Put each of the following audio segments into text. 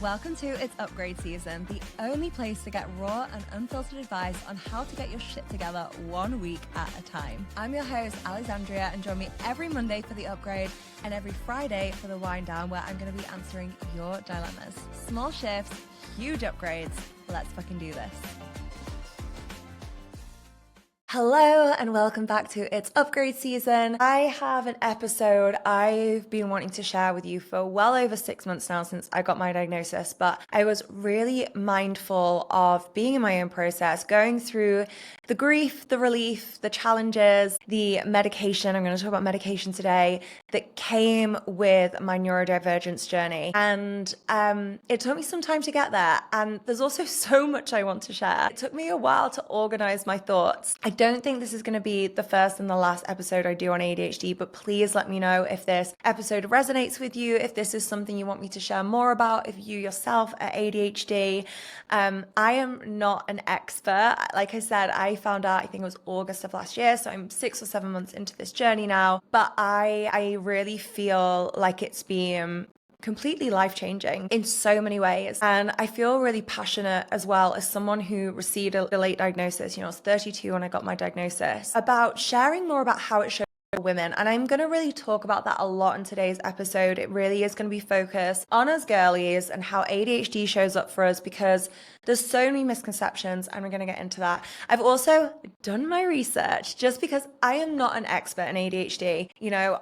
Welcome to It's Upgrade Season, the only place to get raw and unfiltered advice on how to get your shit together 1 week at a time. I'm your host, Alexandria, and join me every Monday for The Upgrade and every Friday for The Wind Down, where I'm going to be answering your dilemmas. Small shifts, huge upgrades. Let's fucking do this. Hello and welcome back to It's Upgrade Season. I have an episode I've been wanting to share with you for well over 6 months now since I got my diagnosis, but I was really mindful of being in my own process, going through the grief, the relief, the challenges, the medication. I'm going to talk about medication today that came with my neurodivergence journey. And it took me some time to get there. And there's also so much I want to share. It took me a while to organize my thoughts. I don't think this is going to be the first and the last episode I do on ADHD, but please let me know if this episode resonates with you, if this is something you want me to share more about, if you yourself are ADHD. I am not an expert. Like I said, I found out, I think it was August of last year, so I'm 6 or 7 months into this journey now, but I really feel like it's been completely life-changing in so many ways. And I feel really passionate as well as someone who received a late diagnosis. I was 32 when I got my diagnosis, about sharing more about how it shows women. And I'm going to really talk about that a lot in today's episode. It really is going to be focused on us girlies and how ADHD shows up for us, because there's so many misconceptions, and we're going to get into that. I've also done my research just because I am not an expert in ADHD.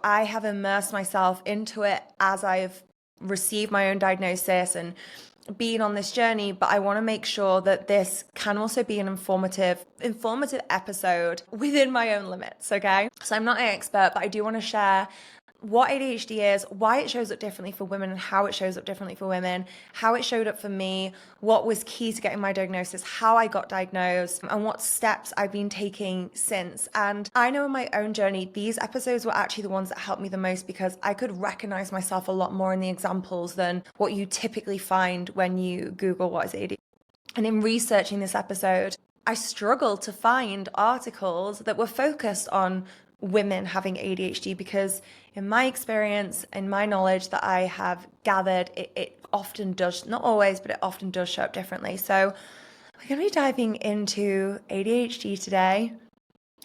I have immersed myself into it as I've received my own diagnosis and been on this journey, but I want to make sure that this can also be an informative episode within my own limits, okay? So I'm not an expert, but I do want to share what ADHD is, why it shows up differently for women and how it shows up differently for women, how it showed up for me, what was key to getting my diagnosis, how I got diagnosed, and what steps I've been taking since. And I know in my own journey, these episodes were actually the ones that helped me the most, because I could recognize myself a lot more in the examples than what you typically find when you Google what is ADHD. And in researching this episode, I struggled to find articles that were focused on women having ADHD, because in my experience, in my knowledge that I have gathered, it often does, not always, but it often does show up differently. So we're going to be diving into ADHD today.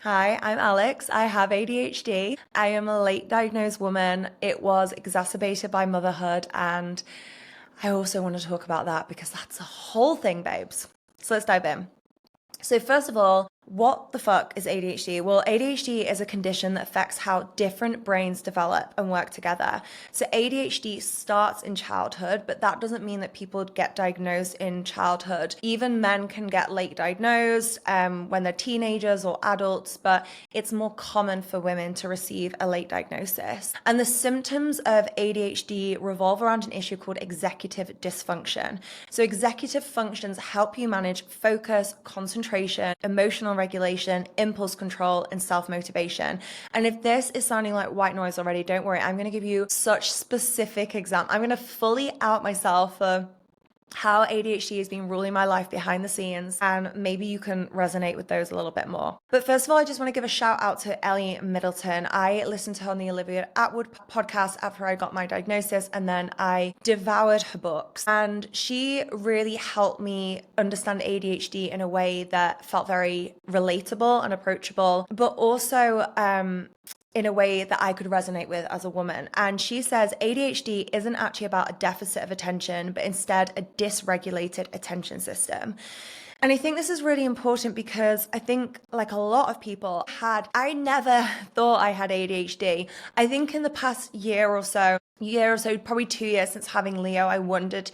Hi, I'm Alex. I have ADHD. I am a late diagnosed woman. It was exacerbated by motherhood, and I also want to talk about that because that's a whole thing, babes. So let's dive in. So first of all, what the fuck is ADHD? Well, ADHD is a condition that affects how different brains develop and work together. So ADHD starts in childhood, but that doesn't mean that people get diagnosed in childhood. Even men can get late diagnosed when they're teenagers or adults, but it's more common for women to receive a late diagnosis. And the symptoms of ADHD revolve around an issue called executive dysfunction. So executive functions help you manage focus, concentration, emotional regulation, impulse control, and self-motivation. And if this is sounding like white noise already, don't worry, I'm going to give you such specific examples. I'm going to fully out myself for how ADHD has been ruling my life behind the scenes, and maybe you can resonate with those a little bit more. But first of all, I just want to give a shout out to Ellie Middleton. I listened to her on the Olivia Atwood podcast after I got my diagnosis, and then I devoured her books. And she really helped me understand ADHD in a way that felt very relatable and approachable, but also in a way that I could resonate with as a woman. And she says ADHD isn't actually about a deficit of attention, but instead a dysregulated attention system. And I think this is really important because I think, like a lot of people I never thought I had ADHD. I think in the past year or so, probably 2 years since having Leo, I wondered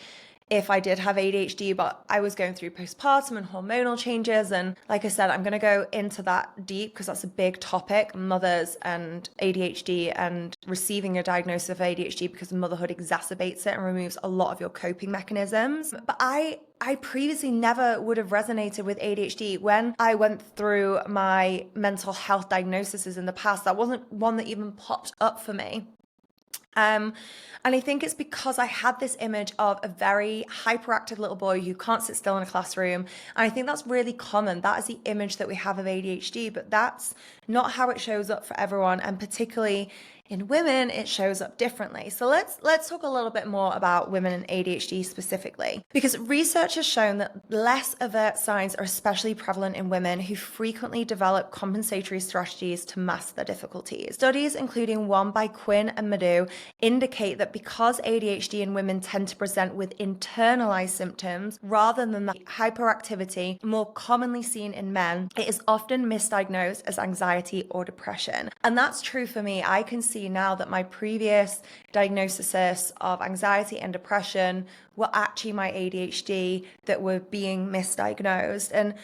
if I did have ADHD, but I was going through postpartum and hormonal changes. And like I said, I'm going to go into that deep because that's a big topic, mothers and ADHD and receiving a diagnosis of ADHD, because motherhood exacerbates it and removes a lot of your coping mechanisms. But I previously never would have resonated with ADHD. When I went through my mental health diagnoses in the past, that wasn't one that even popped up for me. And I think it's because I had this image of a very hyperactive little boy who can't sit still in a classroom. And I think that's really common. That is the image that we have of ADHD, but that's not how it shows up for everyone. And particularly in women, it shows up differently. So let's talk a little bit more about women and ADHD specifically, because research has shown that less overt signs are especially prevalent in women who frequently develop compensatory strategies to mask their difficulties. Studies, including one by Quinn and Madhu, indicate that because ADHD in women tend to present with internalized symptoms rather than the hyperactivity more commonly seen in men, it is often misdiagnosed as anxiety or depression. And that's true for me. I can see now that my previous diagnoses of anxiety and depression were actually my ADHD that were being misdiagnosed. And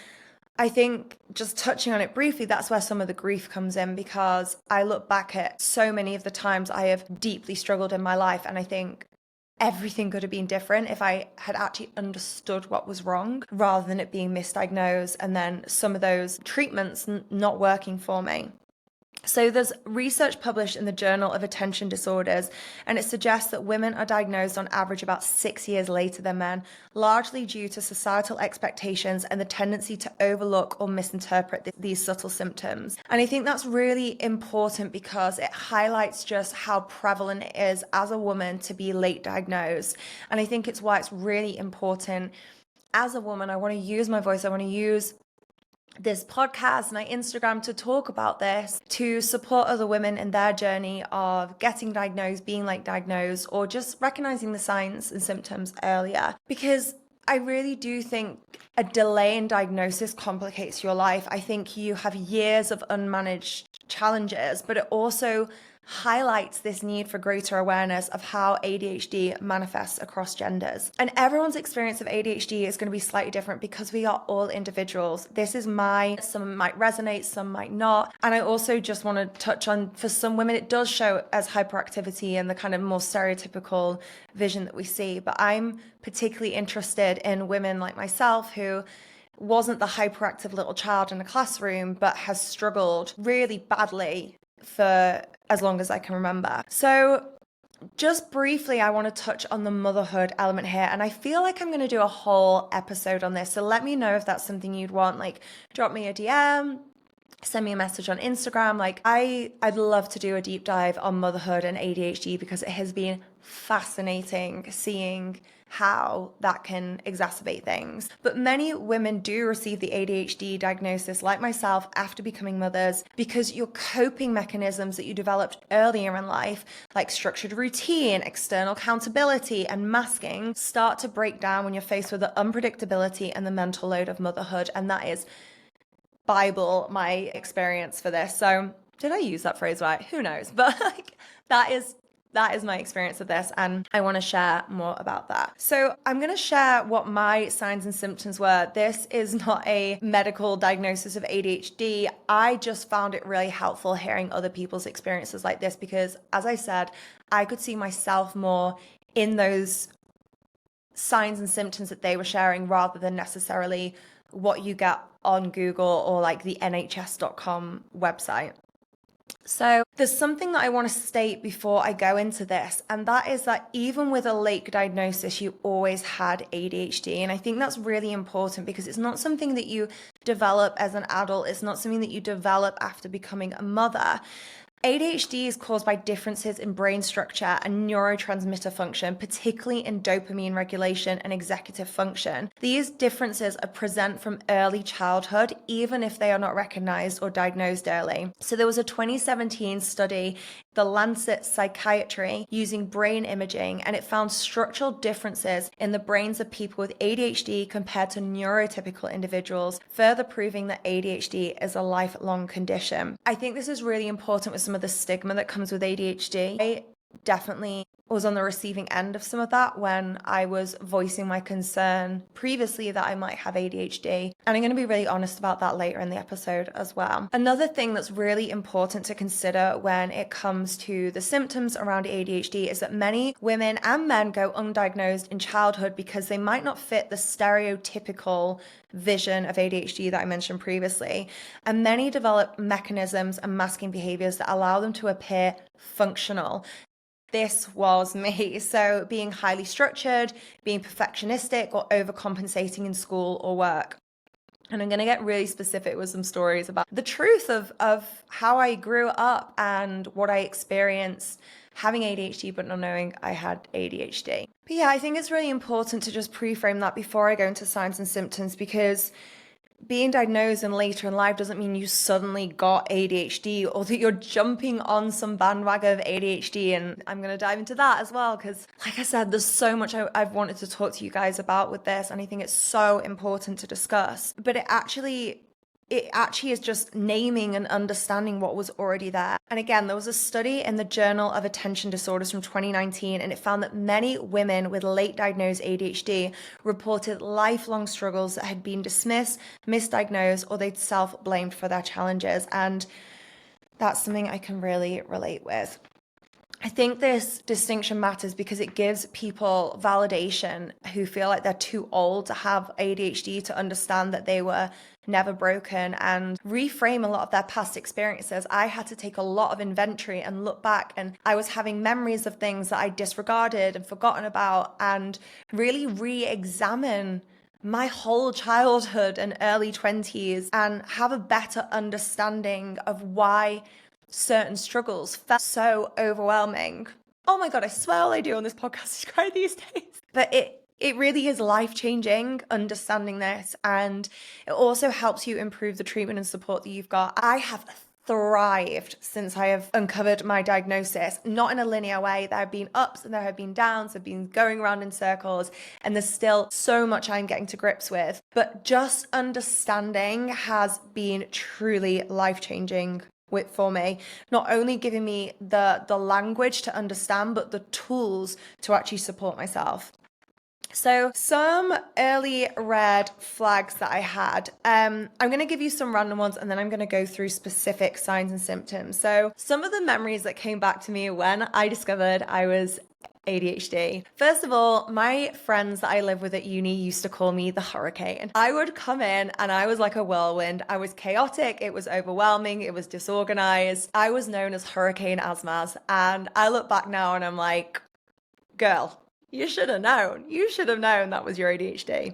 I think, just touching on it briefly, that's where some of the grief comes in, because I look back at so many of the times I have deeply struggled in my life, and I think everything could have been different if I had actually understood what was wrong rather than it being misdiagnosed and then some of those treatments not working for me. So there's research published in the Journal of Attention Disorders, and it suggests that women are diagnosed on average about 6 years later than men, largely due to societal expectations and the tendency to overlook or misinterpret these subtle symptoms. And I think that's really important because it highlights just how prevalent it is as a woman to be late diagnosed. And I think it's why it's really important as a woman. I want to use my voice, I want to use this podcast and my Instagram to talk about this, to support other women in their journey of getting diagnosed, being like diagnosed, or just recognizing the signs and symptoms earlier. Because I really do think a delay in diagnosis complicates your life. I think you have years of unmanaged challenges, but it also highlights this need for greater awareness of how ADHD manifests across genders. And everyone's experience of ADHD is going to be slightly different because we are all individuals. This is some might resonate, some might not. And I also just want to touch on, for some women, it does show as hyperactivity and the kind of more stereotypical vision that we see. But I'm particularly interested in women like myself who wasn't the hyperactive little child in a classroom, but has struggled really badly for as long as I can remember. So just briefly, I want to touch on the motherhood element here. And I feel like I'm going to do a whole episode on this. So let me know if that's something you'd want. Like, drop me a DM, send me a message on Instagram. Like, I'd love to do a deep dive on motherhood and ADHD because it has been fascinating seeing how that can exacerbate things. But many women do receive the ADHD diagnosis, like myself, after becoming mothers, because your coping mechanisms that you developed earlier in life, like structured routine, external accountability, and masking, start to break down when you're faced with the unpredictability and the mental load of motherhood. And that is Bible, my experience for this. So did I use that phrase right? Who knows? But like, that is my experience of this, and I want to share more about that. So I'm going to share what my signs and symptoms were. This is not a medical diagnosis of ADHD. I just found it really helpful hearing other people's experiences like this because, as I said, I could see myself more in those signs and symptoms that they were sharing rather than necessarily what you get on Google or like the nhs.com website. So there's something that I want to state before I go into this, and that is that even with a late diagnosis, you always had ADHD. And I think that's really important because it's not something that you develop as an adult. It's not something that you develop after becoming a mother. ADHD is caused by differences in brain structure and neurotransmitter function, particularly in dopamine regulation and executive function. These differences are present from early childhood, even if they are not recognized or diagnosed early. So there was a 2017 study, The Lancet Psychiatry, using brain imaging, and it found structural differences in the brains of people with ADHD compared to neurotypical individuals, further proving that ADHD is a lifelong condition. I think this is really important with some of the stigma that comes with ADHD. I definitely was on the receiving end of some of that when I was voicing my concern previously that I might have ADHD. And I'm going to be really honest about that later in the episode as well. Another thing that's really important to consider when it comes to the symptoms around ADHD is that many women and men go undiagnosed in childhood because they might not fit the stereotypical vision of ADHD that I mentioned previously. And many develop mechanisms and masking behaviors that allow them to appear functional. This was me. So being highly structured, being perfectionistic, or overcompensating in school or work. And I'm going to get really specific with some stories about the truth of how I grew up and what I experienced having ADHD, but not knowing I had ADHD. But yeah, I think it's really important to just pre-frame that before I go into signs and symptoms, because being diagnosed and later in life doesn't mean you suddenly got ADHD or that you're jumping on some bandwagon of ADHD. And I'm going to dive into that as well, because like I said, there's so much I've wanted to talk to you guys about with this, and I think it's so important to discuss. But it actually is just naming and understanding what was already there. And again, there was a study in the Journal of Attention Disorders from 2019, and it found that many women with late diagnosed ADHD reported lifelong struggles that had been dismissed, misdiagnosed, or they'd self-blamed for their challenges. And that's something I can really relate with. I think this distinction matters because it gives people validation who feel like they're too old to have ADHD to understand that they were never broken, and reframe a lot of their past experiences. I had to take a lot of inventory and look back, and I was having memories of things that I disregarded and forgotten about, and really re-examine my whole childhood and early 20s and have a better understanding of why certain struggles felt so overwhelming. Oh my God, I swear all I do on this podcast is cry these days. But it really is life-changing understanding this, and it also helps you improve the treatment and support that you've got. I have thrived since I have uncovered my diagnosis, not in a linear way. There have been ups and there have been downs. I've been going around in circles, and there's still so much I'm getting to grips with. But just understanding has been truly life-changing for me, not only giving me the language to understand, but the tools to actually support myself. So some early red flags that I had, I'm going to give you some random ones, and then I'm going to go through specific signs and symptoms. So some of the memories that came back to me when I discovered I was ADHD. First of all, my friends that I live with at uni used to call me the hurricane. I would come in and I was like a whirlwind. I was chaotic, it was overwhelming, it was disorganized. I was known as Hurricane Asmaz, and I look back now and I'm like, girl, you should have known. You should have known that was your ADHD.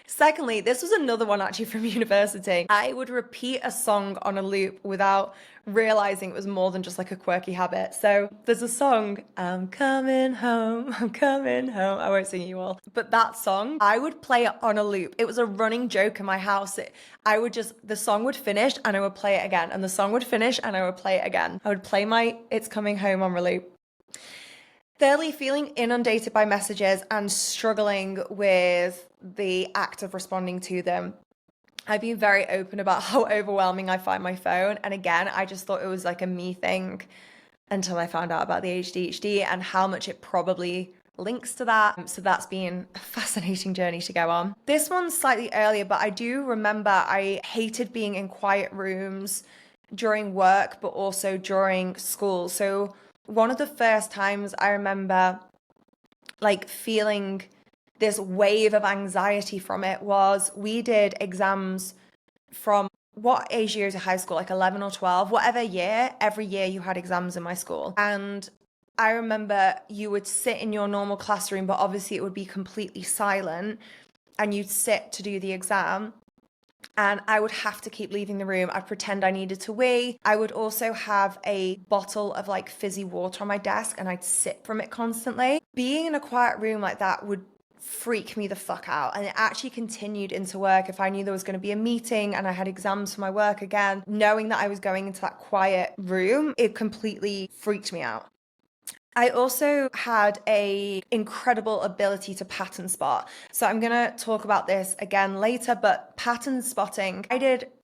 Secondly, this was another one actually from university. I would repeat a song on a loop without realizing it was more than just like a quirky habit. So there's a song, I'm coming home, I'm coming home. I won't sing you all. But that song, I would play it on a loop. It was a running joke in my house. The song would finish and I would play it again. And the song would finish and I would play it again. I would play my It's Coming Home on loop. Thirdly, feeling inundated by messages and struggling with the act of responding to them. I've been very open about how overwhelming I find my phone. And again, I just thought it was like a me thing until I found out about the ADHD and how much it probably links to that. So that's been a fascinating journey to go on. This one's slightly earlier, but I do remember I hated being in quiet rooms during work, but also during school. So one of the first times I remember like feeling this wave of anxiety from it was we did exams from what age year to high school, like 11 or 12, whatever year, every year you had exams in my school. And I remember you would sit in your normal classroom, but obviously it would be completely silent, and you'd sit to do the exam. And I would have to keep leaving the room. I'd pretend I needed to wee. I would also have a bottle of like fizzy water on my desk, and I'd sip from it constantly. Being in a quiet room like that would freak me the fuck out. And it actually continued into work. If I knew there was going to be a meeting and I had exams for my work again, knowing that I was going into that quiet room, it completely freaked me out. I also had a incredible ability to pattern spot. So I'm going to talk about this again later, but pattern spotting,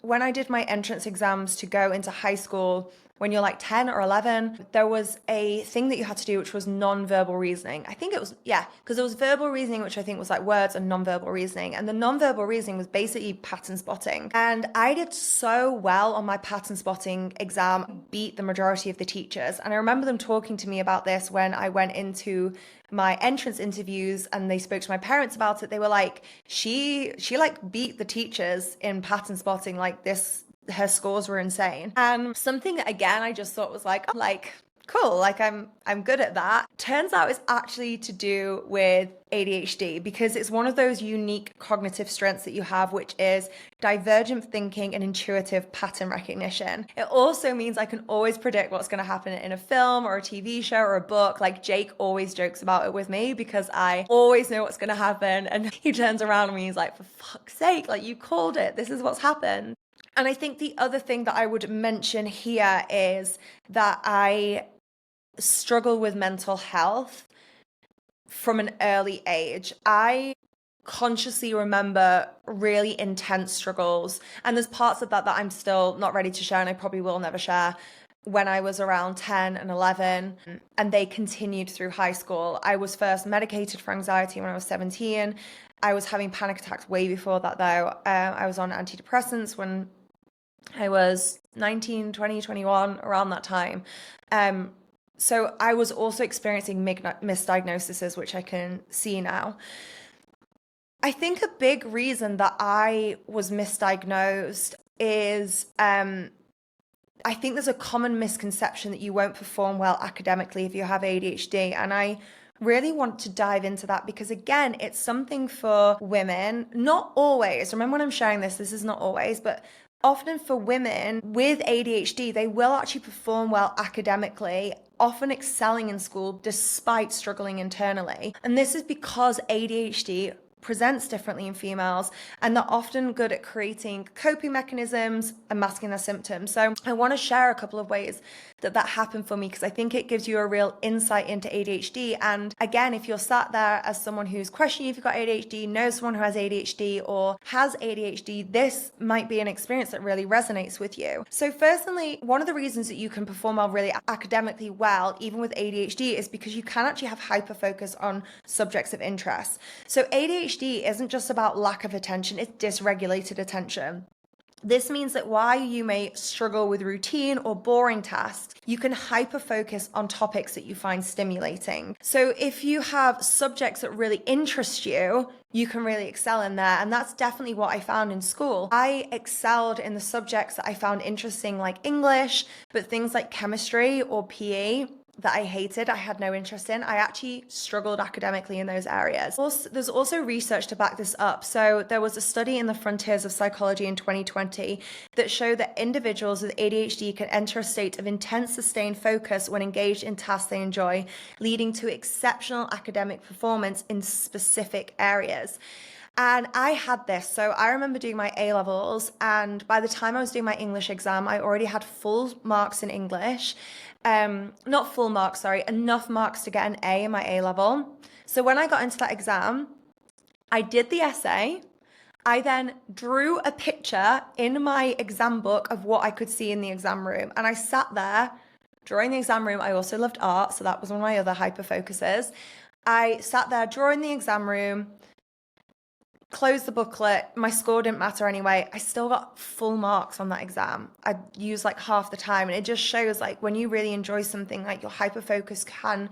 when I did my entrance exams to go into high school, when you're like 10 or 11, there was a thing that you had to do, which was non-verbal reasoning. I think it was, because there was verbal reasoning, which I think was like words, and non-verbal reasoning. And the non-verbal reasoning was basically pattern spotting. And I did so well on my pattern spotting exam, beat the majority of the teachers. And I remember them talking to me about this when I went into my entrance interviews and they spoke to my parents about it. They were like, she like beat the teachers in pattern spotting, like this, her scores were insane. And something that again I just thought was like cool, like I'm good at that. Turns out it's actually to do with ADHD because it's one of those unique cognitive strengths that you have, which is divergent thinking and intuitive pattern recognition. It also means I can always predict what's going to happen in a film or a TV show or a book. Like Jake always jokes about it with me because I always know what's going to happen, and he turns around and he's like, for fuck's sake, like you called it, this is what's happened. And I think the other thing that I would mention here is that I struggle with mental health from an early age. I consciously remember really intense struggles, and there's parts of that that I'm still not ready to share, and I probably will never share. When I was around 10 and 11, and they continued through high school. I was first medicated for anxiety when I was 17. I was having panic attacks way before that, though. I was on antidepressants when I was 19, 20, 21, around that time. So I was also experiencing misdiagnoses, which I can see now. I think a big reason that I was misdiagnosed is I think there's a common misconception that you won't perform well academically if you have ADHD. And I really want to dive into that because, again, it's something for women, not always. Remember when I'm sharing this, this is not always, but often for women with ADHD, they will actually perform well academically, often excelling in school despite struggling internally. And this is because ADHD presents differently in females, and they're often good at creating coping mechanisms and masking their symptoms. So I want to share a couple of ways that happened for me because I think it gives you a real insight into ADHD. And again, if you're sat there as someone who's questioning if you've got ADHD, knows someone who has ADHD or has ADHD, this might be an experience that really resonates with you. So firstly, one of the reasons that you can perform well really academically well, even with ADHD, is because you can actually have hyperfocus on subjects of interest. So ADHD isn't just about lack of attention, it's dysregulated attention. This means that while you may struggle with routine or boring tasks, you can hyper-focus on topics that you find stimulating. So if you have subjects that really interest you, you can really excel in there. And that's definitely what I found in school. I excelled in the subjects that I found interesting, like English, but things like chemistry or PE that I hated, I had no interest in. I actually struggled academically in those areas. There's also research to back this up. So there was a study in the Frontiers of Psychology in 2020 that showed that individuals with ADHD can enter a state of intense sustained focus when engaged in tasks they enjoy, leading to exceptional academic performance in specific areas. And I had this. So I remember doing my A levels, and by the time I was doing my English exam, I already had full marks in English. Not full marks, sorry, enough marks to get an A in my A level. So when I got into that exam, I did the essay. I then drew a picture in my exam book of what I could see in the exam room. And I sat there drawing the exam room. I also loved art, so that was one of my other hyper focuses. I sat there drawing the exam room, closed the booklet. My score didn't matter anyway. I still got full marks on that exam. I used like half the time, and it just shows like when you really enjoy something, like your hyper focus can,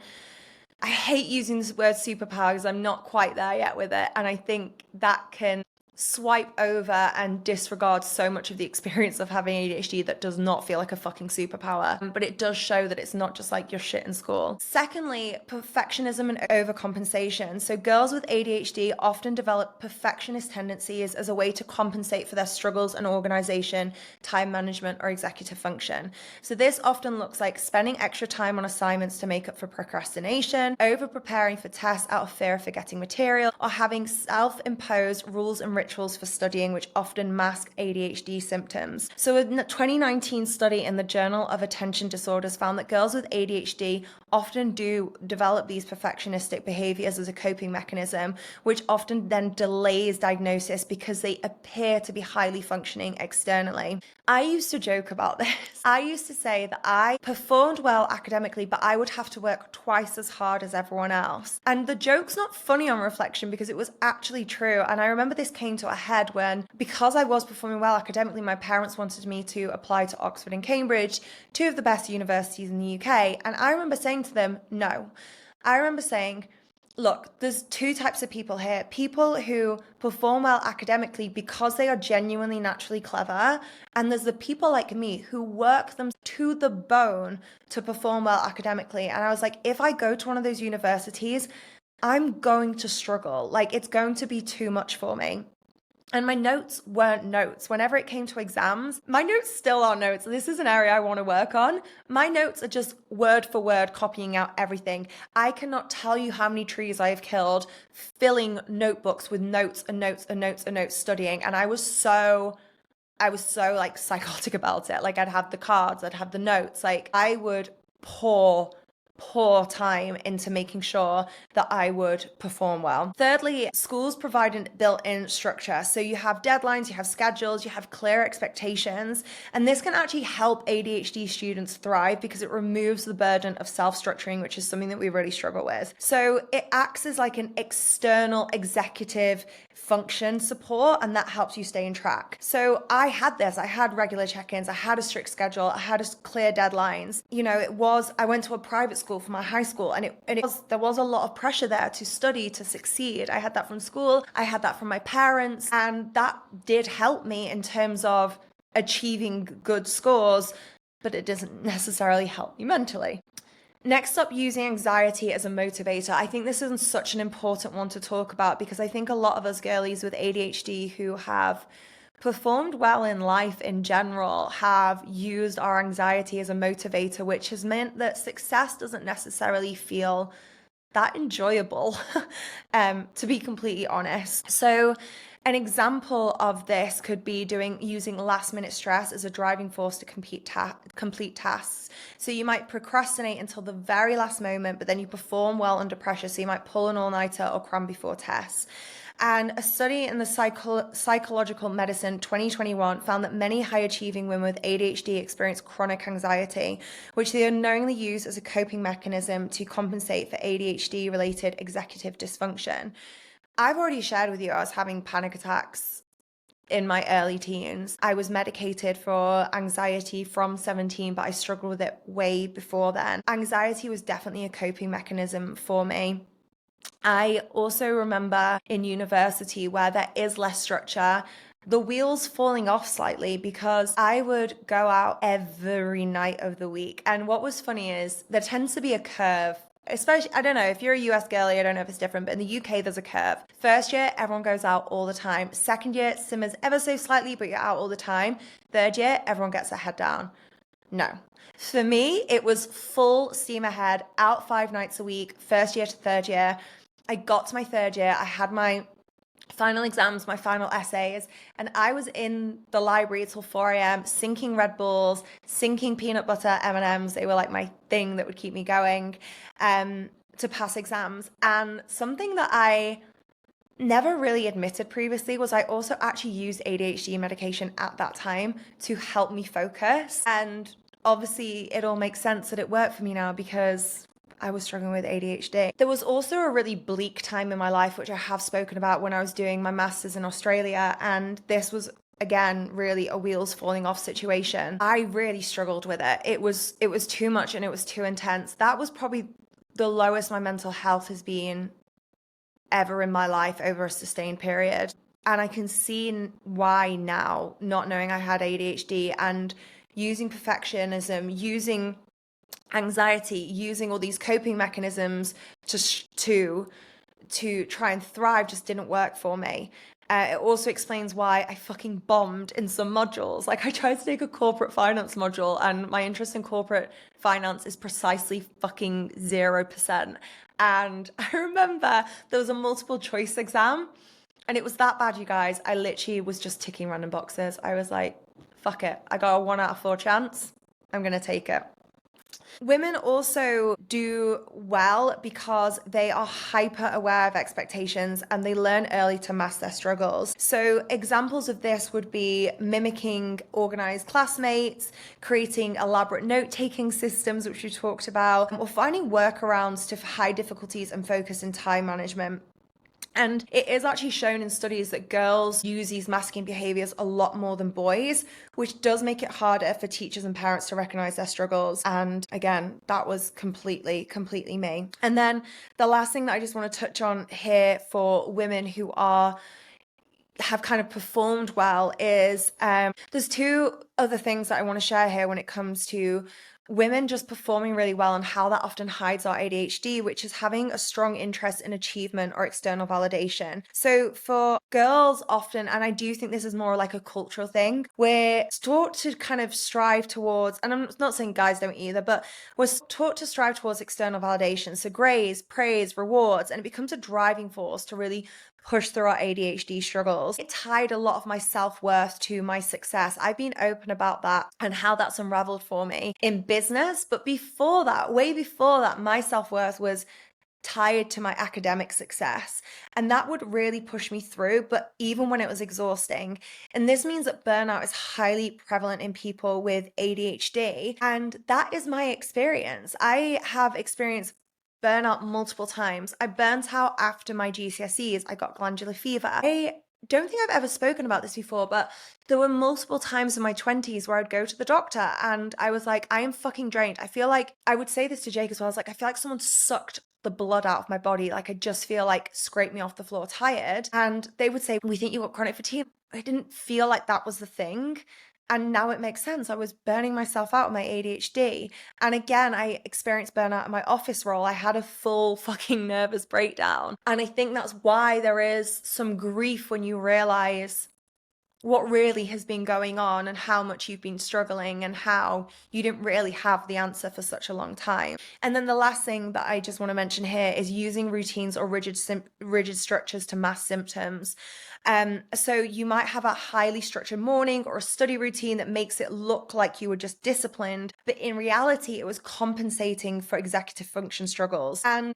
I hate using this word superpower because I'm not quite there yet with it, and I think that can swipe over and disregard so much of the experience of having ADHD that does not feel like a fucking superpower. But it does show that it's not just like your shit in school. Secondly, perfectionism and overcompensation. So girls with ADHD often develop perfectionist tendencies as a way to compensate for their struggles in organization, time management, or executive function. So this often looks like spending extra time on assignments to make up for procrastination, over preparing for tests out of fear of forgetting material, or having self-imposed rules and rituals for studying, which often mask ADHD symptoms. So a 2019 study in the Journal of Attention Disorders found that girls with ADHD often do develop these perfectionistic behaviors as a coping mechanism, which often then delays diagnosis because they appear to be highly functioning externally. I used to joke about this. I used to say that I performed well academically, but I would have to work twice as hard as everyone else. And the joke's not funny on reflection because it was actually true. And I remember this came to a head when, because I was performing well academically, my parents wanted me to apply to Oxford and Cambridge, two of the best universities in the UK. And I remember saying to them, no. I remember saying, Look, there's two types of people here. People who perform well academically because they are genuinely naturally clever. And there's the people like me who work them to the bone to perform well academically. And I was like, if I go to one of those universities, I'm going to struggle. Like, it's going to be too much for me. And my notes weren't notes. Whenever it came to exams, my notes still are notes. This is an area I want to work on. My notes are just word for word copying out everything. I cannot tell you how many trees I have killed filling notebooks with notes and notes and notes and notes studying. And I was so like psychotic about it. Like, I'd have the cards, I'd have the notes. Like, I would pour time into making sure that I would perform well. Thirdly, schools provide a built-in structure. So you have deadlines, you have schedules, you have clear expectations, and this can actually help ADHD students thrive because it removes the burden of self-structuring, which is something that we really struggle with. So it acts as like an external executive function support, and that helps you stay in track. So I had regular check-ins, I had a strict schedule, I had clear deadlines. You know, I went to a private school for my high school, and there was a lot of pressure there to study, to succeed. I had that from school, I had that from my parents, and that did help me in terms of achieving good scores, but it doesn't necessarily help me mentally. Next up, using anxiety as a motivator. I think this is such an important one to talk about because I think a lot of us girlies with ADHD who have performed well in life in general have used our anxiety as a motivator, which has meant that success doesn't necessarily feel that enjoyable, to be completely honest. So an example of this could be using last minute stress as a driving force to complete tasks. So you might procrastinate until the very last moment, but then you perform well under pressure. So you might pull an all-nighter or cram before tests. And a study in the Psychological Medicine 2021 found that many high-achieving women with ADHD experience chronic anxiety, which they unknowingly use as a coping mechanism to compensate for ADHD-related executive dysfunction. I've already shared with you I was having panic attacks in my early teens. I was medicated for anxiety from 17, but I struggled with it way before then. Anxiety was definitely a coping mechanism for me. I also remember in university where there is less structure, the wheels falling off slightly because I would go out every night of the week. And what was funny is there tends to be a curve. Especially, I don't know, if you're a US girlie, I don't know if it's different, but in the UK, there's a curve. First year, everyone goes out all the time. Second year, simmers ever so slightly, but you're out all the time. Third year, everyone gets their head down. No. For me, it was full steam ahead, out 5 nights a week, first year to third year. I got to my third year, I had my final exams, my final essays, and I was in the library till 4 a.m. sinking Red Bulls, sinking peanut butter M&Ms. They were like my thing that would keep me going to pass exams. And something that I never really admitted previously was I also actually used ADHD medication at that time to help me focus. And obviously it all makes sense that it worked for me now because I was struggling with ADHD. There was also a really bleak time in my life, which I have spoken about when I was doing my master's in Australia. And this was, again, really a wheels falling off situation. I really struggled with it. It was too much and it was too intense. That was probably the lowest my mental health has been ever in my life over a sustained period. And I can see why now, not knowing I had ADHD and using perfectionism, using anxiety, using all these coping mechanisms to try and thrive just didn't work for me. It also explains why I fucking bombed in some modules. Like, I tried to take a corporate finance module and my interest in corporate finance is precisely fucking 0%. And I remember there was a multiple choice exam and it was that bad, you guys. I literally was just ticking random boxes. I was like, fuck it. I got a 1 out of 4 chance. I'm going to take it. Women also do well because they are hyper aware of expectations and they learn early to mask their struggles. So examples of this would be mimicking organized classmates, creating elaborate note-taking systems, which we talked about, or finding workarounds to high difficulties and focus in time management. And it is actually shown in studies that girls use these masking behaviors a lot more than boys, which does make it harder for teachers and parents to recognize their struggles. And again, that was completely me. And then the last thing that I just want to touch on here for women who have kind of performed well is there's two other things that I want to share here when it comes to women just performing really well and how that often hides our ADHD, which is having a strong interest in achievement or external validation. So for girls often, and I do think this is more like a cultural thing, we're taught to kind of strive towards, and I'm not saying guys don't either, but we're taught to strive towards external validation. So grades, praise, rewards, and it becomes a driving force to really push through our ADHD struggles. It tied a lot of my self-worth to my success. I've been open about that and how that's unraveled for me in business. But before that, way before that, my self-worth was tied to my academic success. And that would really push me through, but even when it was exhausting. And this means that burnout is highly prevalent in people with ADHD. And that is my experience. I have experienced burnout multiple times. I burnt out after my GCSEs. I got glandular fever. I don't think I've ever spoken about this before, but there were multiple times in my 20s where I'd go to the doctor and I was like, I am fucking drained. I feel like, I would say this to Jake as well. I was like, I feel like someone sucked the blood out of my body. Like I just feel like scraped me off the floor tired. And they would say, we think you got chronic fatigue. I didn't feel like that was the thing. And now it makes sense. I was burning myself out with my ADHD. And again, I experienced burnout in my office role. I had a full fucking nervous breakdown. And I think that's why there is some grief when you realize what really has been going on and how much you've been struggling and how you didn't really have the answer for such a long time. And then the last thing that I just want to mention here is using routines or rigid structures to mask symptoms. So you might have a highly structured morning or a study routine that makes it look like you were just disciplined, but in reality, it was compensating for executive function struggles. And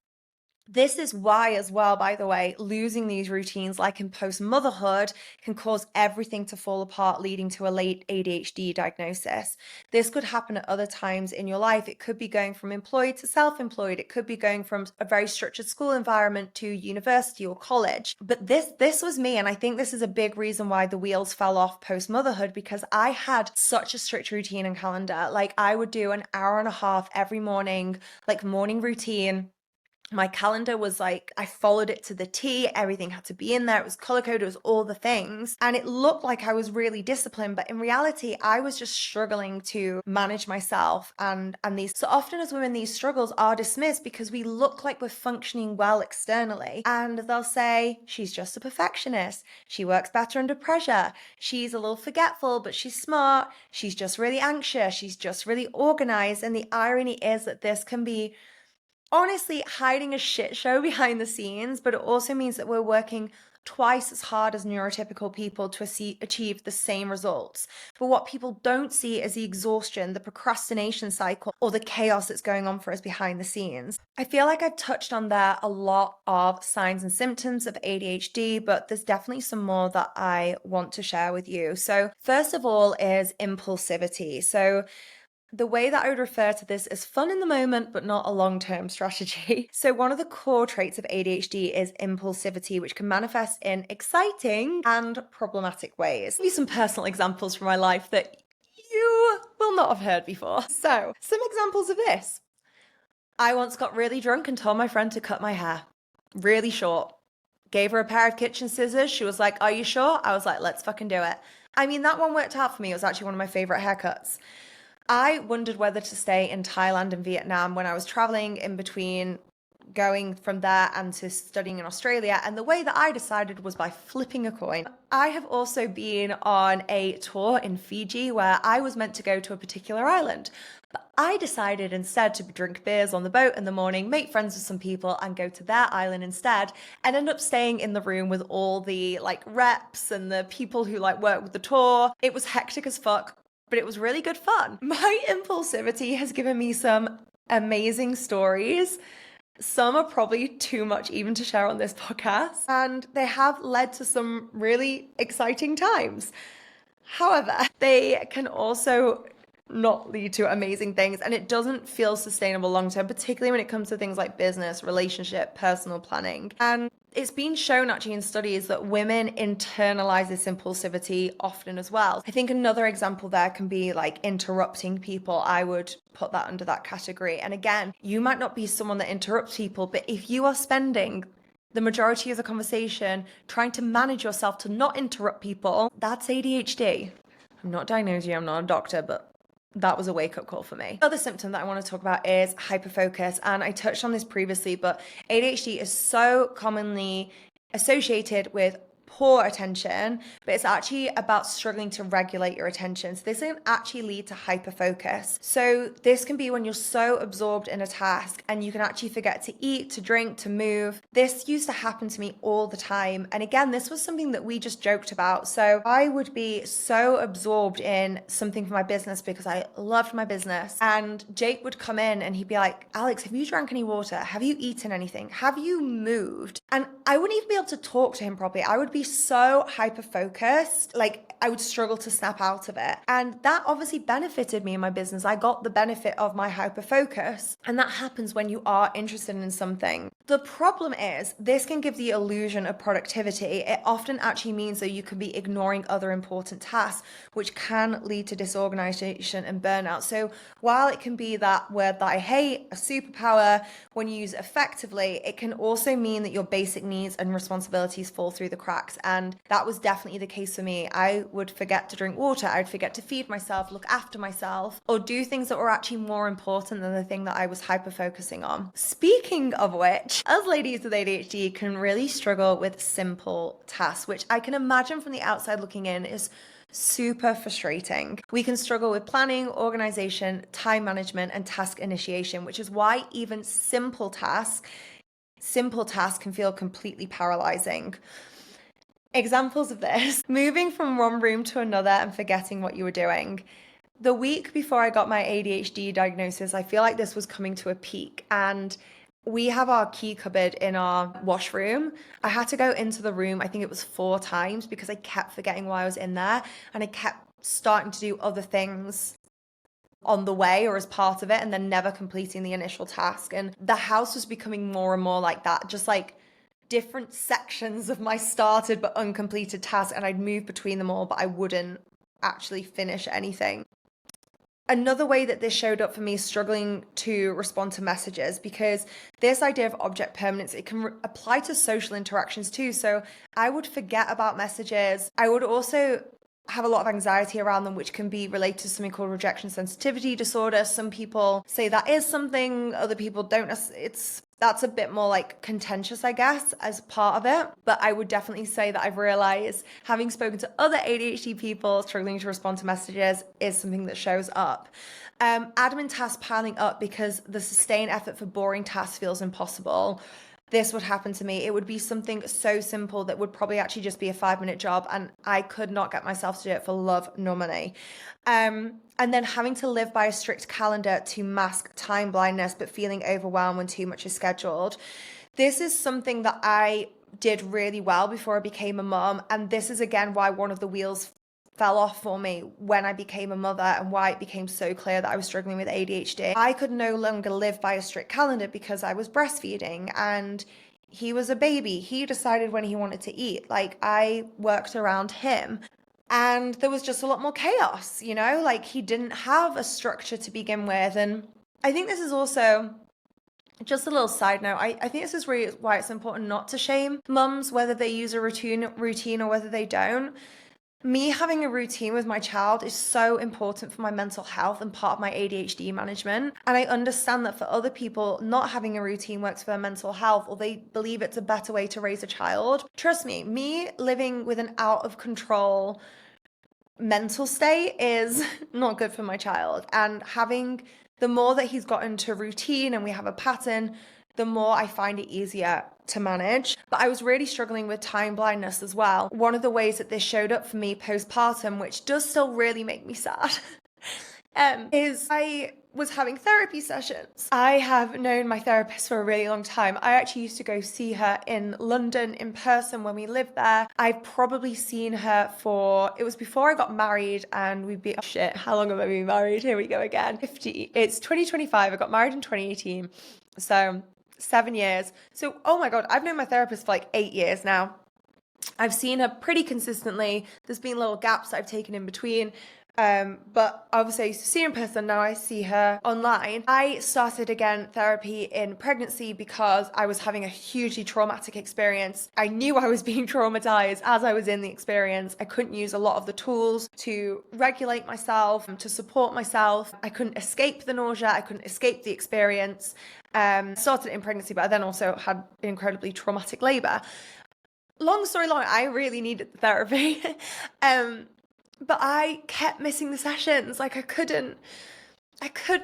this is why, as well, by the way, losing these routines, like in post-motherhood, can cause everything to fall apart, leading to a late ADHD diagnosis. This could happen at other times in your life. It could be going from employed to self-employed. It could be going from a very structured school environment to university or college. But this was me, and I think this is a big reason why the wheels fell off post-motherhood, because I had such a strict routine and calendar. Like I would do an hour and a half every morning, like morning routine. My calendar was like, I followed it to the T. Everything had to be in there. It was color coded. It was all the things. And it looked like I was really disciplined. But in reality, I was just struggling to manage myself. And these, so often as women, these struggles are dismissed because we look like we're functioning well externally. And they'll say, she's just a perfectionist. She works better under pressure. She's a little forgetful, but she's smart. She's just really anxious. She's just really organized. And the irony is that this can be honestly hiding a shit show behind the scenes, but it also means that we're working twice as hard as neurotypical people to achieve the same results. But what people don't see is the exhaustion, the procrastination cycle, or the chaos that's going on for us behind the scenes. I feel like I've touched on there a lot of signs and symptoms of ADHD, but there's definitely some more that I want to share with you. So first of all is impulsivity. So the way that I would refer to this is fun in the moment, but not a long-term strategy. So one of the core traits of ADHD is impulsivity, which can manifest in exciting and problematic ways. I'll give you some personal examples from my life that you will not have heard before. So some examples of this. I once got really drunk and told my friend to cut my hair. Really short. Gave her a pair of kitchen scissors. She was like, "Are you sure?" I was like, "Let's fucking do it." I mean, that one worked out for me. It was actually one of my favorite haircuts. I wondered whether to stay in Thailand and Vietnam when I was traveling in between going from there and to studying in Australia. And the way that I decided was by flipping a coin. I have also been on a tour in Fiji where I was meant to go to a particular island. But I decided instead to drink beers on the boat in the morning, make friends with some people and go to their island instead, and end up staying in the room with all the like reps and the people who like work with the tour. It was hectic as fuck, but it was really good fun. My impulsivity has given me some amazing stories. Some are probably too much even to share on this podcast, and they have led to some really exciting times. However, they can also not lead to amazing things. And it doesn't feel sustainable long term, particularly when it comes to things like business, relationship, personal planning. And it's been shown actually in studies that women internalize this impulsivity often as well. I think another example there can be like interrupting people. I would put that under that category. And again, you might not be someone that interrupts people, but if you are spending the majority of the conversation trying to manage yourself to not interrupt people, that's ADHD. I'm not diagnosing you, I'm not a doctor, but that was a wake-up call for me. Other symptom that I want to talk about is hyperfocus, and I touched on this previously, but ADHD is so commonly associated with poor attention, but it's actually about struggling to regulate your attention. So this can actually lead to hyperfocus. So this can be when you're so absorbed in a task and you can actually forget to eat, to drink, to move. This used to happen to me all the time. And again, this was something that we just joked about. So I would be so absorbed in something for my business because I loved my business. And Jake would come in and he'd be like, Alex, have you drank any water? Have you eaten anything? Have you moved? And I wouldn't even be able to talk to him properly. I would be so hyper focused, like I would struggle to snap out of it. And that obviously benefited me in my business. I got the benefit of my hyper focus. And that happens when you are interested in something. The problem is this can give the illusion of productivity. It often actually means that you can be ignoring other important tasks, which can lead to disorganization and burnout. So while it can be that word that I hate, a superpower, when you use it effectively, it can also mean that your basic needs and responsibilities fall through the cracks. And that was definitely the case for me. I would forget to drink water. I'd forget to feed myself, look after myself, or do things that were actually more important than the thing that I was hyper focusing on. Speaking of which, us ladies with ADHD can really struggle with simple tasks, which I can imagine from the outside looking in is super frustrating. We can struggle with planning, organization, time management, and task initiation, which is why even simple tasks can feel completely paralyzing. Examples of this: moving from one room to another and forgetting what you were doing. The week before I got my ADHD diagnosis, I feel like this was coming to a peak, and we have our key cupboard in our washroom. I had to go into the room, I think it was 4 times, because I kept forgetting why I was in there, and I kept starting to do other things on the way or as part of it, and then never completing the initial task. And the house was becoming more and more like that, just like different sections of my started but uncompleted task, and I'd move between them all, but I wouldn't actually finish anything. Another way that this showed up for me is struggling to respond to messages, because this idea of object permanence, it can apply to social interactions too. So I would forget about messages. I would also have a lot of anxiety around them, which can be related to something called rejection sensitivity disorder. Some people say that is something, other people don't. That's a bit more like contentious, I guess, as part of it. But I would definitely say that I've realized, having spoken to other ADHD people, struggling to respond to messages is something that shows up. Admin tasks piling up because the sustained effort for boring tasks feels impossible. This would happen to me. It would be something so simple that would probably actually just be a 5-minute job, and I could not get myself to do it for love nor money. And then having to live by a strict calendar to mask time blindness, but feeling overwhelmed when too much is scheduled. This is something that I did really well before I became a mom, and this is again why one of the wheels fell off for me when I became a mother, and why it became so clear that I was struggling with ADHD. I could no longer live by a strict calendar because I was breastfeeding, and he was a baby. He decided when he wanted to eat. Like, I worked around him. And there was just a lot more chaos, you know, like he didn't have a structure to begin with. And I think this is also just a little side note. I think this is really why it's important not to shame mums, whether they use a routine or whether they don't. Me having a routine with my child is so important for my mental health and part of my ADHD management. And I understand that for other people, not having a routine works for their mental health, or they believe it's a better way to raise a child. Trust me living with an out of control mental state is not good for my child. And the more that he's got into routine and we have a pattern, the more I find it easier to manage. But I was really struggling with time blindness as well. One of the ways that this showed up for me postpartum, which does still really make me sad, is I was having therapy sessions. I have known my therapist for a really long time. I actually used to go see her in London in person when we lived there. I've probably seen her it was before I got married, and how long have I been married? Here we go again. It's 2025. I got married in 2018. So 7 years. So, oh my God, I've known my therapist for like 8 years now. I've seen her pretty consistently. There's been little gaps that I've taken in between. But obviously I used to see her in person, now I see her online. I started again therapy in pregnancy because I was having a hugely traumatic experience. I knew I was being traumatized as I was in the experience. I couldn't use a lot of the tools to regulate myself, to support myself. I couldn't escape the nausea, I couldn't escape the experience. Started in pregnancy, but I then also had an incredibly traumatic labor. Long story long, I really needed the therapy. But I kept missing the sessions. Like I could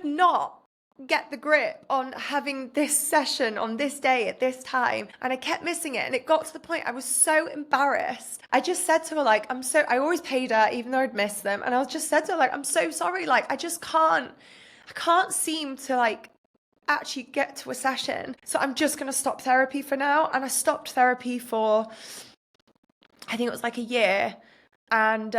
not get the grip on having this session on this day at this time. And I kept missing it. And it got to the point I was so embarrassed. I just said to her, like, I always paid her even though I'd missed them. And I just said to her, like, I'm so sorry. Like, I can't seem to like actually get to a session. So I'm just going to stop therapy for now. And I stopped therapy for, I think it was like a year. And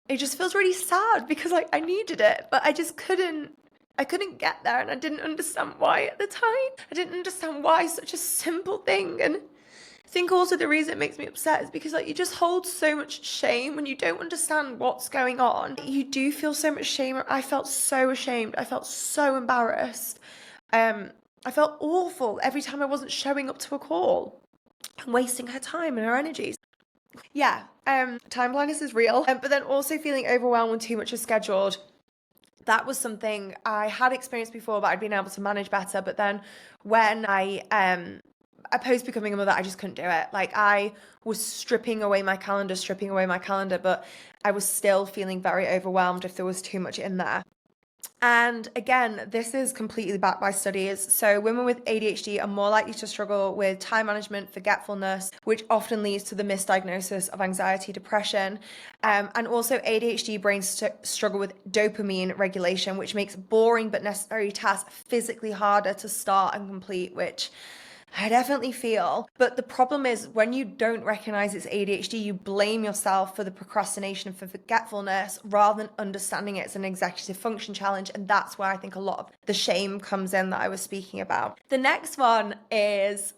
it just feels really sad because like I needed it, but I couldn't get there, and I didn't understand why at the time. I didn't understand why such a simple thing. And I think also the reason it makes me upset is because like you just hold so much shame when you don't understand what's going on. You do feel so much shame. I felt so ashamed. I felt so embarrassed. I felt awful every time I wasn't showing up to a call and wasting her time and her energies. Yeah, time blindness is real, but then also feeling overwhelmed when too much is scheduled. That was something I had experienced before, but I'd been able to manage better. But then when I post becoming a mother, I just couldn't do it. Like I was stripping away my calendar, but I was still feeling very overwhelmed if there was too much in there. And again, this is completely backed by studies. So women with ADHD are more likely to struggle with time management, forgetfulness, which often leads to the misdiagnosis of anxiety, depression. And also ADHD brains struggle with dopamine regulation, which makes boring but necessary tasks physically harder to start and complete, which I definitely feel. But the problem is when you don't recognize it's ADHD, you blame yourself for the procrastination and for forgetfulness rather than understanding it's an executive function challenge. And that's where I think a lot of the shame comes in that I was speaking about. The next one is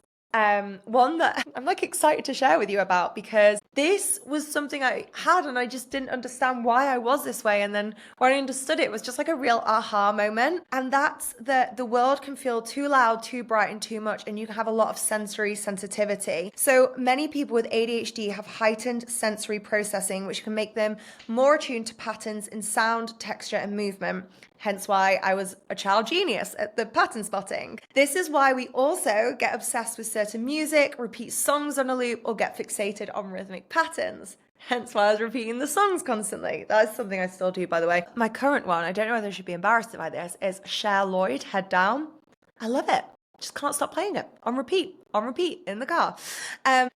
one that I'm like excited to share with you about, because this was something I had and I just didn't understand why I was this way. And then when I understood it, it was just like a real aha moment. And that's that the world can feel too loud, too bright, and too much, and you can have a lot of sensory sensitivity. So many people with ADHD have heightened sensory processing, which can make them more attuned to patterns in sound, texture, and movement. Hence why I was a child genius at the pattern spotting. This is why we also get obsessed with certain music, repeat songs on a loop, or get fixated on rhythmic patterns. Hence why I was repeating the songs constantly. That is something I still do, by the way. My current one, I don't know whether I should be embarrassed by this, is Cher Lloyd, Head Down. I love it. Just can't stop playing it on repeat in the car.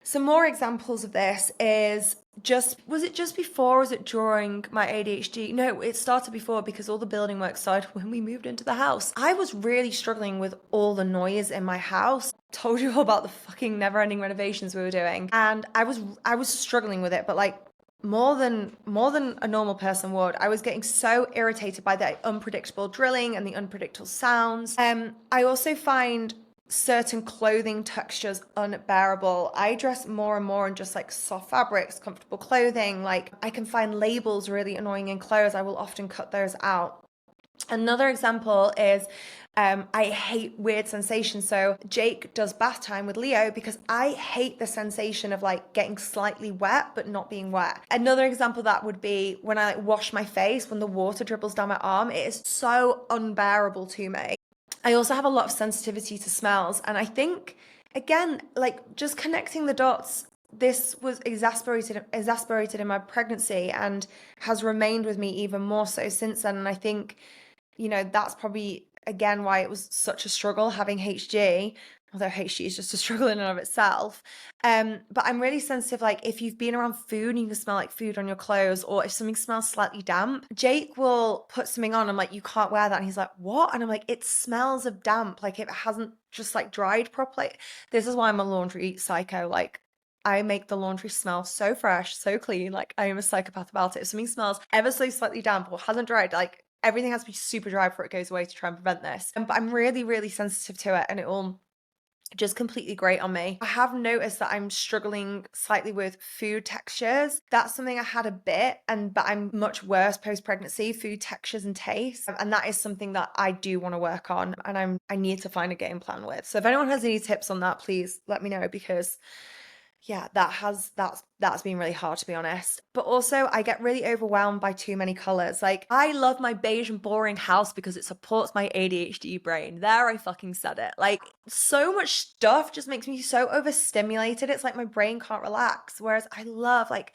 Some more examples of this is was it just before or was it during my ADHD? No, it started before because all the building work started when we moved into the house. I was really struggling with all the noise in my house. Told you all about the fucking never-ending renovations we were doing. And I was struggling with it, but like more than a normal person would. I was getting so irritated by the unpredictable drilling and the unpredictable sounds. I also find certain clothing textures unbearable. I dress more and more in just like soft fabrics, comfortable clothing. Like I can find labels really annoying in clothes. I will often cut those out. Another example is I hate weird sensations. So Jake does bath time with Leo because I hate the sensation of like getting slightly wet but not being wet. Another example that would be when I like wash my face, when the water dribbles down my arm, it is so unbearable to me. I also have a lot of sensitivity to smells, and I think again, like just connecting the dots, this was exasperated in my pregnancy and has remained with me even more so since then. And I think, you know, that's probably again why it was such a struggle having HG, although ADHD is just a struggle in and of itself. But I'm really sensitive, like if you've been around food and you can smell like food on your clothes, or if something smells slightly damp, Jake will put something on. I'm like, you can't wear that. And he's like, what? And I'm like, it smells of damp. Like it hasn't just like dried properly. This is why I'm a laundry psycho. Like I make the laundry smell so fresh, so clean. Like I am a psychopath about it. If something smells ever so slightly damp or hasn't dried, like everything has to be super dry before it goes away to try and prevent this. But I'm really, really sensitive to it, and it will just completely great on me. I have noticed that I'm struggling slightly with food textures. That's something I had a bit, but I'm much worse post-pregnancy, food textures and taste. And that is something that I do want to work on, and I need to find a game plan with. So if anyone has any tips on that, please let me know, because yeah, that's been really hard, to be honest. But also I get really overwhelmed by too many colors. Like I love my beige and boring house because it supports my ADHD brain. There, I fucking said it. Like so much stuff just makes me so overstimulated. It's like my brain can't relax. Whereas I love like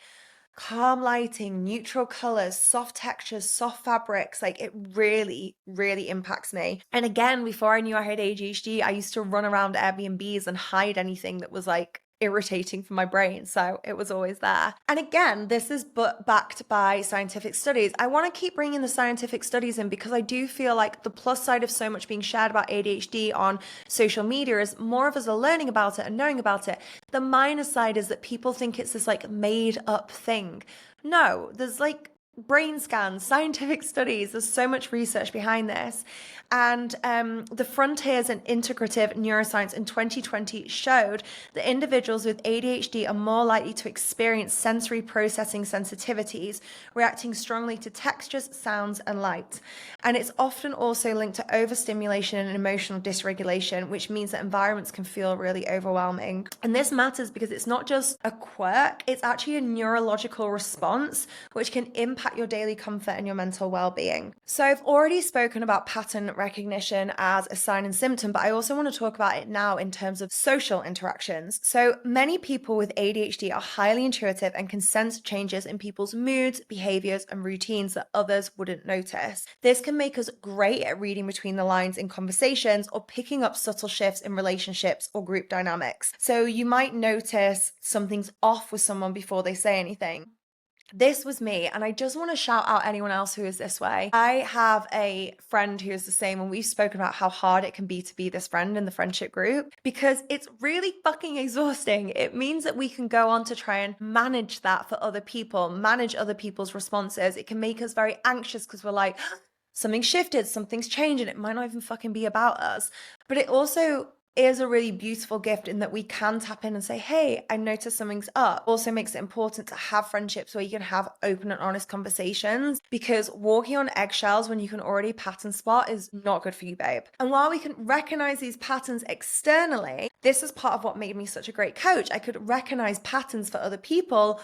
calm lighting, neutral colors, soft textures, soft fabrics. Like it really, really impacts me. And again, before I knew I had ADHD, I used to run around Airbnbs and hide anything that was like irritating for my brain. So it was always there. And again, this is backed by scientific studies. I want to keep bringing the scientific studies in because I do feel like the plus side of so much being shared about ADHD on social media is more of us are learning about it and knowing about it. The minus side is that people think it's this like made up thing. No, there's like brain scans, scientific studies, there's so much research behind this. And the Frontiers in Integrative Neuroscience in 2020 showed that individuals with ADHD are more likely to experience sensory processing sensitivities, reacting strongly to textures, sounds, and light. And it's often also linked to overstimulation and emotional dysregulation, which means that environments can feel really overwhelming. And this matters because it's not just a quirk, it's actually a neurological response, which can impact your daily comfort and your mental well-being. So I've already spoken about pattern recognition as a sign and symptom, but I also want to talk about it now in terms of social interactions. So many people with ADHD are highly intuitive and can sense changes in people's moods, behaviors, and routines that others wouldn't notice. This can make us great at reading between the lines in conversations or picking up subtle shifts in relationships or group dynamics. So you might notice something's off with someone before they say anything. This was me, and I just want to shout out anyone else who is this way. I have a friend who is the same, and we've spoken about how hard it can be to be this friend in the friendship group because it's really fucking exhausting. It means that we can go on to try and manage that for other people, manage other people's responses. It can make us very anxious because we're like, something's shifted, something's changed, and it might not even fucking be about us. But it also is a really beautiful gift in that we can tap in and say, hey, I noticed something's up. Also makes it important to have friendships where you can have open and honest conversations, because walking on eggshells when you can already pattern spot is not good for you, babe. And while we can recognize these patterns externally, this is part of what made me such a great coach. I could recognize patterns for other people.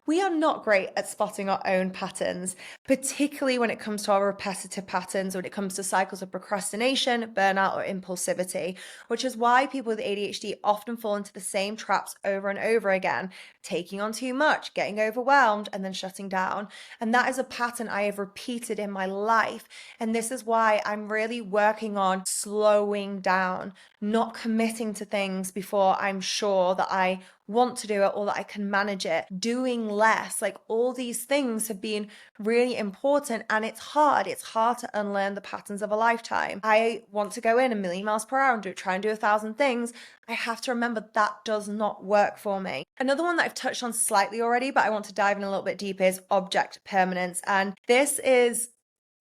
We are not great at spotting our own patterns, particularly when it comes to our repetitive patterns, when it comes to cycles of procrastination, burnout, or impulsivity, which is why people with ADHD often fall into the same traps over and over again, taking on too much, getting overwhelmed, and then shutting down. And that is a pattern I have repeated in my life. And this is why I'm really working on slowing down, not committing to things before I'm sure that I want to do it or that I can manage it, doing less. Like all these things have been really important, and it's hard. It's hard to unlearn the patterns of a lifetime. I want to go in a million miles per hour and try and do 1,000 things. I have to remember that does not work for me. Another one that I've touched on slightly already, but I want to dive in a little bit deeper, is object permanence. And this is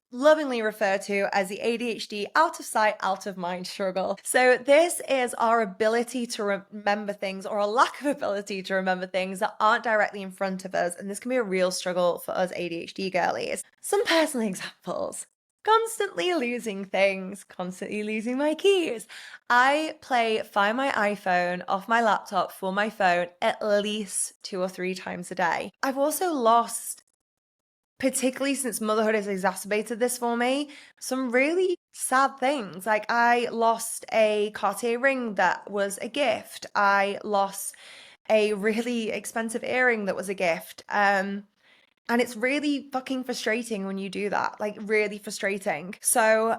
lovingly referred to as the ADHD out of sight, out of mind struggle. So this is our ability to remember things, or a lack of ability to remember things that aren't directly in front of us. And this can be a real struggle for us ADHD girlies. Some personal examples. Constantly losing things, constantly losing my keys. I play Find My iPhone off my laptop for my phone at least 2 or 3 times a day. I've also lost, particularly since motherhood has exacerbated this for me, some really sad things. Like I lost a Cartier ring that was a gift. I lost a really expensive earring that was a gift. And it's really fucking frustrating when you do that, like really frustrating. So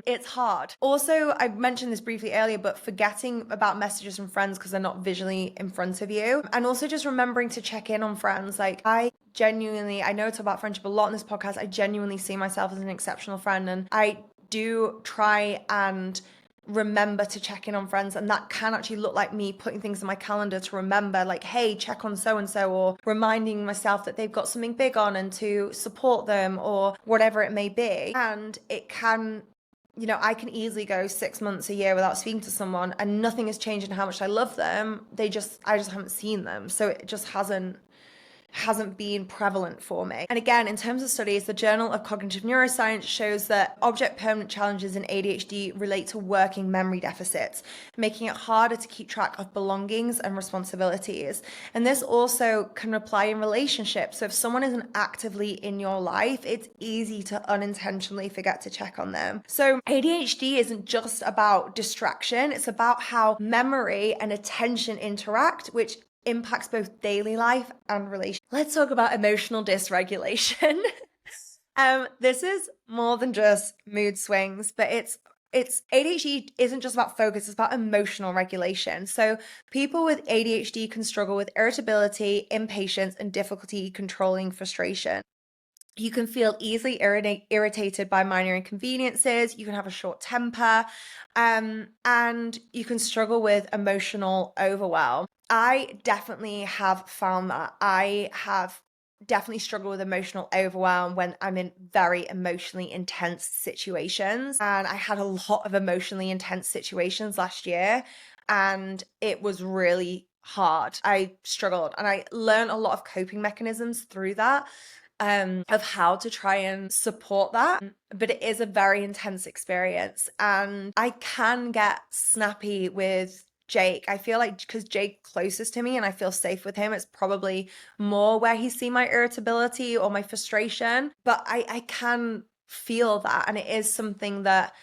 it's hard. Also, I mentioned this briefly earlier, but forgetting about messages from friends because they're not visually in front of you. And also just remembering to check in on friends. Like I know it's about friendship a lot in this podcast. I genuinely see myself as an exceptional friend, and I do try and remember to check in on friends, and that can actually look like me putting things in my calendar to remember, like, hey, check on so and so, or reminding myself that they've got something big on and to support them, or whatever it may be. And it can, I can easily go 6 months, a year without speaking to someone and nothing has changed in how much I love them. I just haven't seen them, so it just hasn't been prevalent for me. And again, in terms of studies, the Journal of Cognitive Neuroscience shows that object permanent challenges in ADHD relate to working memory deficits, making it harder to keep track of belongings and responsibilities. And this also can apply in relationships. So if someone isn't actively in your life, it's easy to unintentionally forget to check on them. So ADHD isn't just about distraction, it's about how memory and attention interact, which impacts both daily life and relationships. Let's talk about emotional dysregulation. This is more than just mood swings, but it's ADHD isn't just about focus, it's about emotional regulation. So people with ADHD can struggle with irritability, impatience, and difficulty controlling frustration. You can feel easily irritated by minor inconveniences. You can have a short temper, and you can struggle with emotional overwhelm. I definitely have found that. I have definitely struggled with emotional overwhelm when I'm in very emotionally intense situations. And I had a lot of emotionally intense situations last year, and it was really hard. I struggled, and I learned a lot of coping mechanisms through that. Of how to try and support that. But it is a very intense experience, and I can get snappy with Jake. I feel like because Jake closest to me and I feel safe with him, it's probably more where he's seen my irritability or my frustration. But I can feel that, and it is something that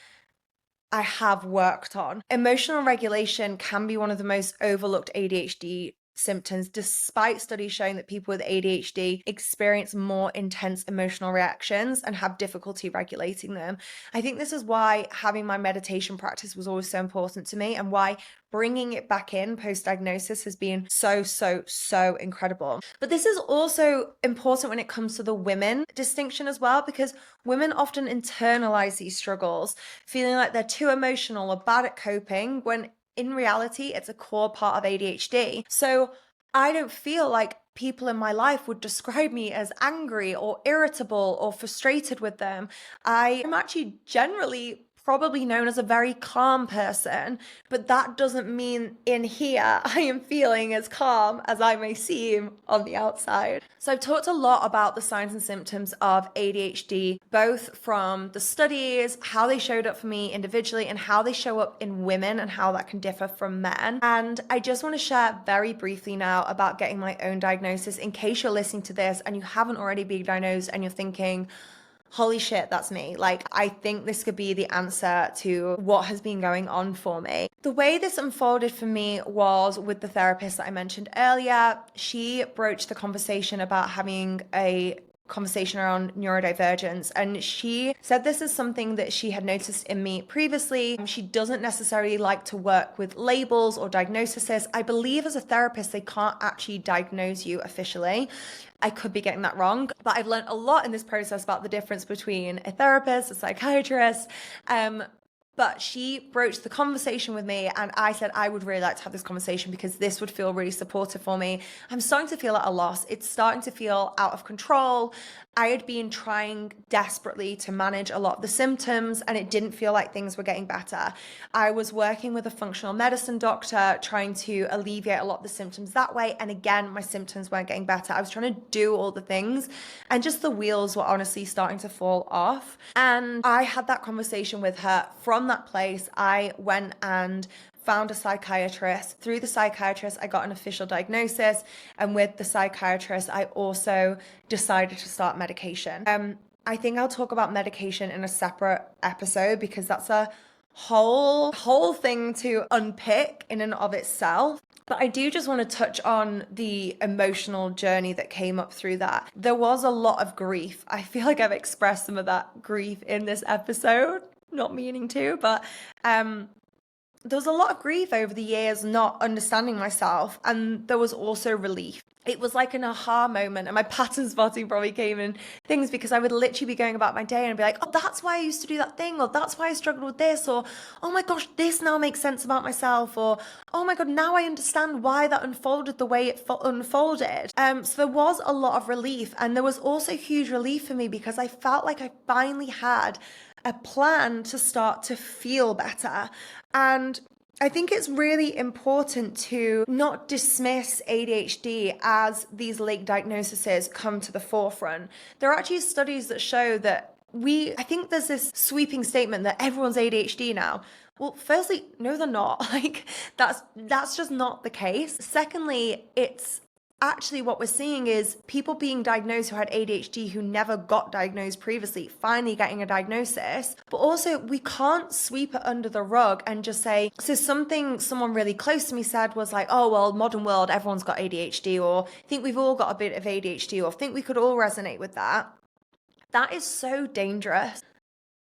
I have worked on. Emotional regulation can be one of the most overlooked ADHD symptoms, despite studies showing that people with ADHD experience more intense emotional reactions and have difficulty regulating them. I think this is why having my meditation practice was always so important to me, and why bringing it back in post-diagnosis has been so, so, so incredible. But this is also important when it comes to the women distinction as well, because women often internalize these struggles, feeling like they're too emotional or bad at coping, when in reality, it's a core part of ADHD. So I don't feel like people in my life would describe me as angry or irritable or frustrated with them. I am actually generally probably known as a very calm person, but that doesn't mean in here I am feeling as calm as I may seem on the outside. So I've talked a lot about the signs and symptoms of ADHD, both from the studies, how they showed up for me individually, and how they show up in women and how that can differ from men. And I just want to share very briefly now about getting my own diagnosis, in case you're listening to this and you haven't already been diagnosed and you're thinking, holy shit, that's me. Like, I think this could be the answer to what has been going on for me. The way this unfolded for me was with the therapist that I mentioned earlier. She broached the conversation about having a conversation around neurodivergence, and she said this is something that she had noticed in me previously. She doesn't necessarily like to work with labels or diagnoses. I believe as a therapist they can't actually diagnose you officially. I could be getting that wrong, but I've learned a lot in this process about the difference between a therapist, a psychiatrist. But she broached the conversation with me, and I said I would really like to have this conversation because this would feel really supportive for me. I'm starting to feel at a loss. It's starting to feel out of control. I had been trying desperately to manage a lot of the symptoms, and it didn't feel like things were getting better. I was working with a functional medicine doctor, trying to alleviate a lot of the symptoms that way. And again, my symptoms weren't getting better. I was trying to do all the things, and just the wheels were honestly starting to fall off. And I had that conversation with her. From that place, I went and found a psychiatrist. Through the psychiatrist, I got an official diagnosis. And with the psychiatrist, I also decided to start medication. I think I'll talk about medication in a separate episode because that's a whole thing to unpick in and of itself. But I do just want to touch on the emotional journey that came up through that. There was a lot of grief. I feel like I've expressed some of that grief in this episode, not meaning to, but there was a lot of grief over the years not understanding myself, and there was also relief. It was like an aha moment, and my pattern spotting probably came in things because I would literally be going about my day and be like, oh, that's why I used to do that thing, or that's why I struggled with this, or oh my gosh, this now makes sense about myself, or oh my God, now I understand why that unfolded the way it unfolded. So there was a lot of relief, and there was also huge relief for me because I felt like I finally had a plan to start to feel better. And I think it's really important to not dismiss ADHD as these late diagnoses come to the forefront. There are actually studies that show that I think there's this sweeping statement that everyone's ADHD now. Well, firstly, no, they're not. Like, that's just not the case. Secondly, it's actually what we're seeing is people being diagnosed who had ADHD who never got diagnosed previously, finally getting a diagnosis. But also, we can't sweep it under the rug and just say, so something someone really close to me said was like, oh, well, modern world, everyone's got ADHD, or think we've all got a bit of ADHD, or think we could all resonate with that. That is so dangerous.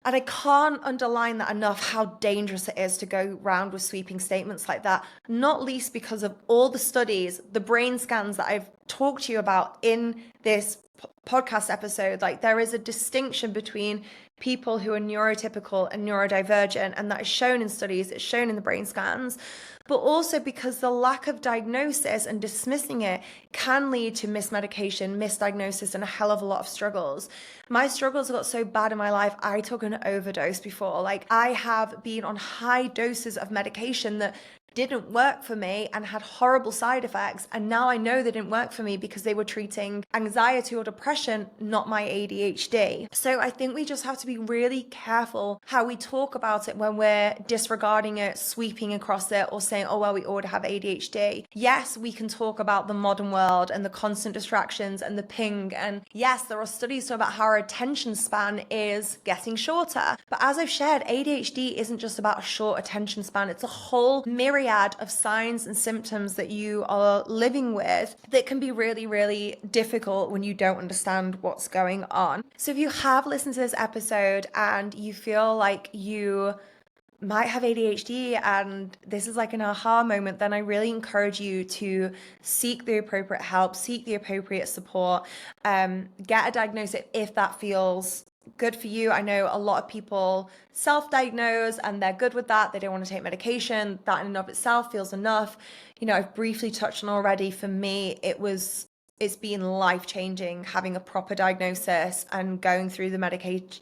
And I can't underline that enough, how dangerous it is to go around with sweeping statements like that, not least because of all the studies, the brain scans that I've talked to you about in this podcast episode. Like, there is a distinction between people who are neurotypical and neurodivergent, and that is shown in studies, it's shown in the brain scans, but also because the lack of diagnosis and dismissing it can lead to mismedication, misdiagnosis, and a hell of a lot of struggles. My struggles got so bad in my life, I took an overdose before. Like, I have been on high doses of medication that didn't work for me and had horrible side effects, and now I know they didn't work for me because they were treating anxiety or depression, not my ADHD. So I think we just have to be really careful how we talk about it when we're disregarding it, sweeping across it, or saying, oh well, we already have ADHD. Yes, we can talk about the modern world and the constant distractions and the ping, and yes, there are studies about how our attention span is getting shorter, but as I've shared, ADHD isn't just about a short attention span. It's a whole myriad of signs and symptoms that you are living with that can be really, really difficult when you don't understand what's going on. So if you have listened to this episode and you feel like you might have ADHD and this is like an aha moment, then I really encourage you to seek the appropriate help, seek the appropriate support, get a diagnosis if that feels good for you. I know a lot of people self-diagnose and they're good with that. They don't want to take medication. That in and of itself feels enough. You know, I've briefly touched on already, for me, it's been life-changing having a proper diagnosis and going through the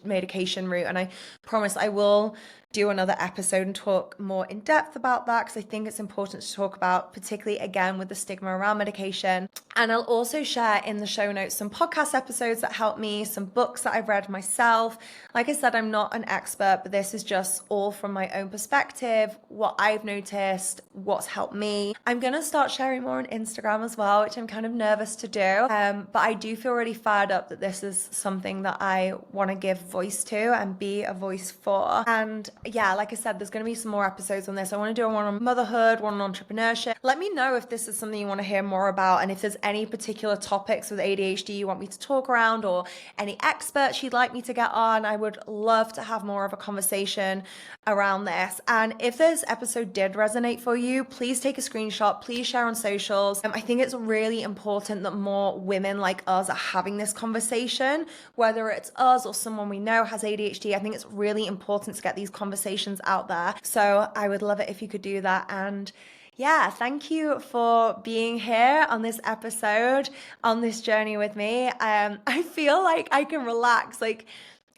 medication route. And I promise I will do another episode and talk more in depth about that, because I think it's important to talk about, particularly again with the stigma around medication. And I'll also share in the show notes some podcast episodes that help me, some books that I've read myself. Like I said, I'm not an expert, but this is just all from my own perspective, what I've noticed, what's helped me. I'm going to start sharing more on Instagram as well, which I'm kind of nervous to do. But I do feel really fired up that this is something that I want to give voice to and be a voice for. And yeah, like I said, there's going to be some more episodes on this. I want to do one on motherhood, one on entrepreneurship. Let me know if this is something you want to hear more about, and if there's any particular topics with ADHD you want me to talk around, or any experts you'd like me to get on. I would love to have more of a conversation around this. And if this episode did resonate for you, please take a screenshot, please share on socials. I think it's really important that more women like us are having this conversation, whether it's us or someone we know has ADHD. I think it's really important to get these conversations out there. So I would love it if you could do that. And yeah, thank you for being here on this episode, on this journey with me. I feel like I can relax. Like,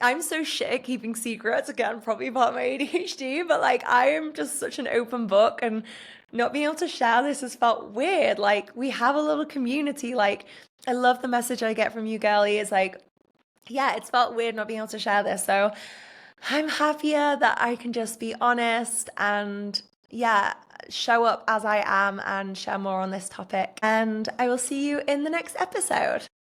I'm so shit at keeping secrets, again, probably about my ADHD, but like, I am just such an open book, and not being able to share this has felt weird. Like, we have a little community. Like, I love the message I get from you, girlie. It's like, yeah, it's felt weird not being able to share this. So I'm happier that I can just be honest and yeah, show up as I am and share more on this topic. And I will see you in the next episode.